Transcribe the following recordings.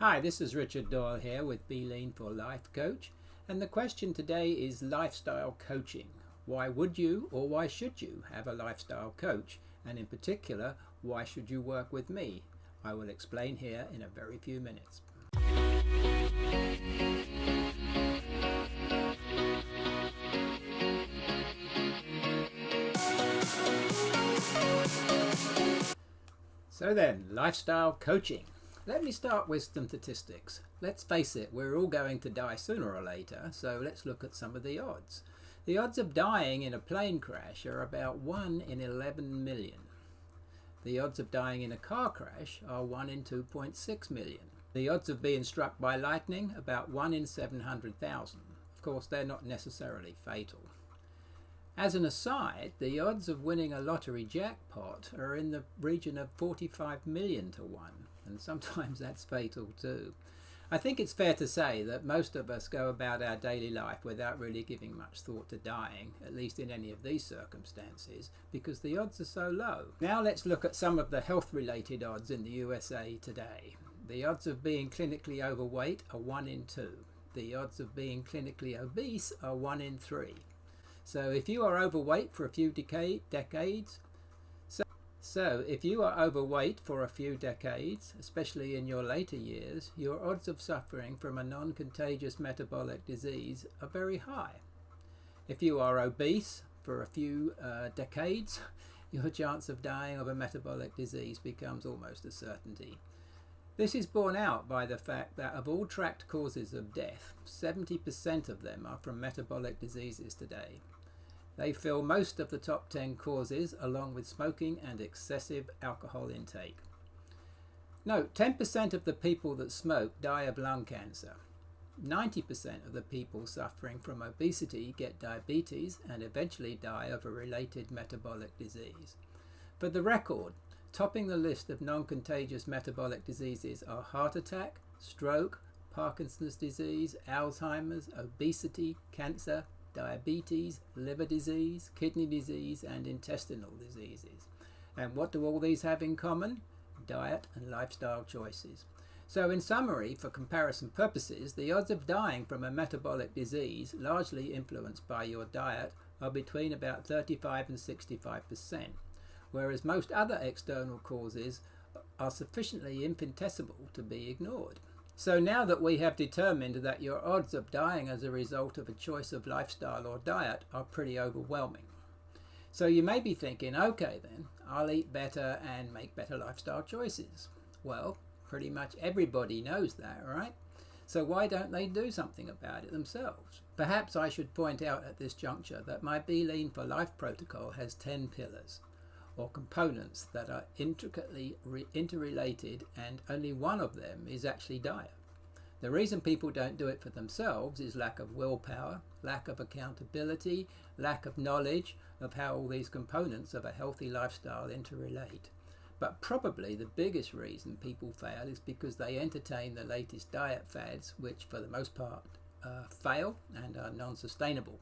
Hi, this is Richard Doyle here with Be Lean for Life Coach, and the question today is lifestyle coaching. Why would you or why should you have a lifestyle coach? And in particular, why should you work with me? I will explain here in a very few minutes. So then, lifestyle coaching. Let me start with some statistics. Let's face it, we're all going to die sooner or later, so let's look at some of the odds. The odds of dying in a plane crash are about 1 in 11 million. The odds of dying in a car crash are 1 in 2.6 million. The odds of being struck by lightning, about 1 in 700,000. Of course, they're not necessarily fatal. As an aside, the odds of winning a lottery jackpot are in the region of 45 million to 1, and sometimes that's fatal too. I think it's fair to say that most of us go about our daily life without really giving much thought to dying, at least in any of these circumstances, because the odds are so low. Now let's look at some of the health-related odds in the USA today. The odds of being clinically overweight are 1 in 2. The odds of being clinically obese are 1 in 3. So if you are overweight for a few decades, if you are overweight for a few decades, especially in your later years, your odds of suffering from a non-contagious metabolic disease are very high. If you are obese for a few decades, your chance of dying of a metabolic disease becomes almost a certainty. This is borne out by the fact that of all tracked causes of death, 70% of them are from metabolic diseases today. They fill most of the top 10 causes, along with smoking and excessive alcohol intake. Note, 10% of the people that smoke die of lung cancer. 90% of the people suffering from obesity get diabetes and eventually die of a related metabolic disease. For the record, topping the list of non-contagious metabolic diseases are heart attack, stroke, Parkinson's disease, Alzheimer's, obesity, cancer, diabetes, liver disease, kidney disease, and intestinal diseases. And what do all these have in common? Diet and lifestyle choices. So in summary, for comparison purposes, the odds of dying from a metabolic disease, largely influenced by your diet, are between about 35 and 65%, whereas most other external causes are sufficiently infinitesimal to be ignored. So now that we have determined that your odds of dying as a result of a choice of lifestyle or diet are pretty overwhelming. So you may be thinking, okay then, I'll eat better and make better lifestyle choices. Well, pretty much everybody knows that, right? So why don't they do something about it themselves? Perhaps I should point out at this juncture that my Be Lean for Life protocol has 10 pillars, or components that are intricately interrelated, and only one of them is actually diet. The reason people don't do it for themselves is lack of willpower, lack of accountability, lack of knowledge of how all these components of a healthy lifestyle interrelate. But probably the biggest reason people fail is because they entertain the latest diet fads, which for the most part fail and are non-sustainable,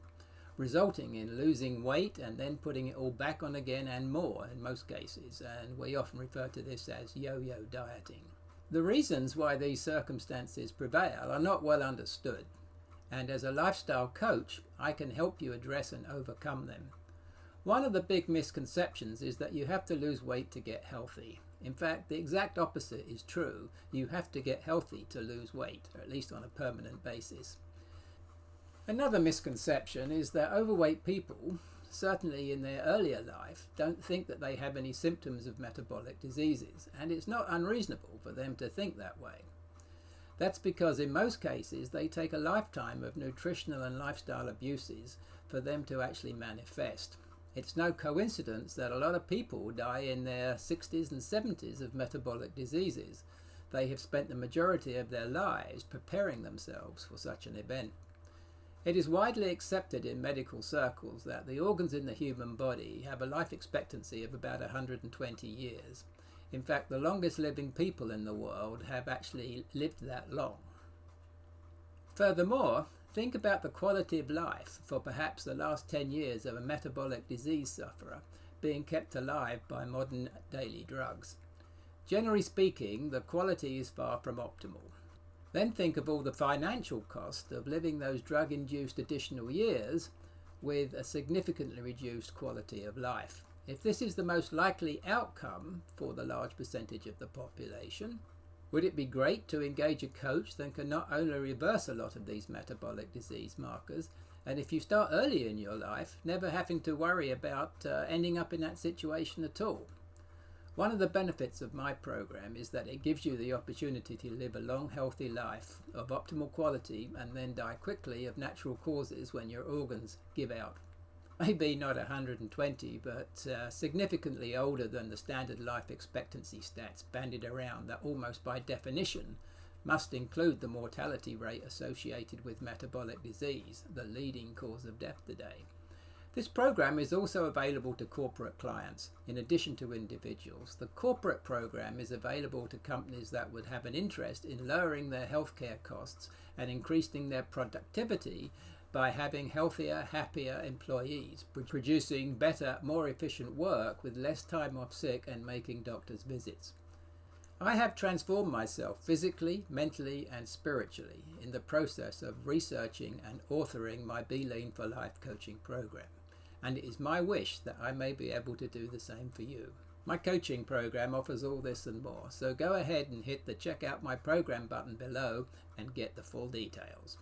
resulting in losing weight and then putting it all back on again and more in most cases, and we often refer to this as yo-yo dieting. The reasons why these circumstances prevail are not well understood, and as a lifestyle coach, I can help you address and overcome them. One of the big misconceptions is that you have to lose weight to get healthy. In fact, the exact opposite is true. You have to get healthy to lose weight, or at least on a permanent basis. Another misconception is that overweight people, certainly in their earlier life, don't think that they have any symptoms of metabolic diseases, and it's not unreasonable for them to think that way. That's because in most cases they take a lifetime of nutritional and lifestyle abuses for them to actually manifest. It's no coincidence that a lot of people die in their 60s and 70s of metabolic diseases. They have spent the majority of their lives preparing themselves for such an event. It is widely accepted in medical circles that the organs in the human body have a life expectancy of about 120 years. In fact, the longest living people in the world have actually lived that long. Furthermore, think about the quality of life for perhaps the last 10 years of a metabolic disease sufferer being kept alive by modern daily drugs. Generally speaking, the quality is far from optimal. Then think of all the financial cost of living those drug-induced additional years with a significantly reduced quality of life. If this is the most likely outcome for the large percentage of the population, would it be great to engage a coach that can not only reverse a lot of these metabolic disease markers, and if you start early in your life, never having to worry about ending up in that situation at all? One of the benefits of my program is that it gives you the opportunity to live a long, healthy life of optimal quality and then die quickly of natural causes when your organs give out. Maybe not 120, but significantly older than the standard life expectancy stats bandied around that almost by definition must include the mortality rate associated with metabolic disease, the leading cause of death today. This program is also available to corporate clients, in addition to individuals. The corporate program is available to companies that would have an interest in lowering their healthcare costs and increasing their productivity by having healthier, happier employees, producing better, more efficient work with less time off sick and making doctors' visits. I have transformed myself physically, mentally, and spiritually in the process of researching and authoring my Be Lean for Life coaching program. And it is my wish that I may be able to do the same for you. My coaching program offers all this and more, so go ahead and hit the check out my program button below and get the full details.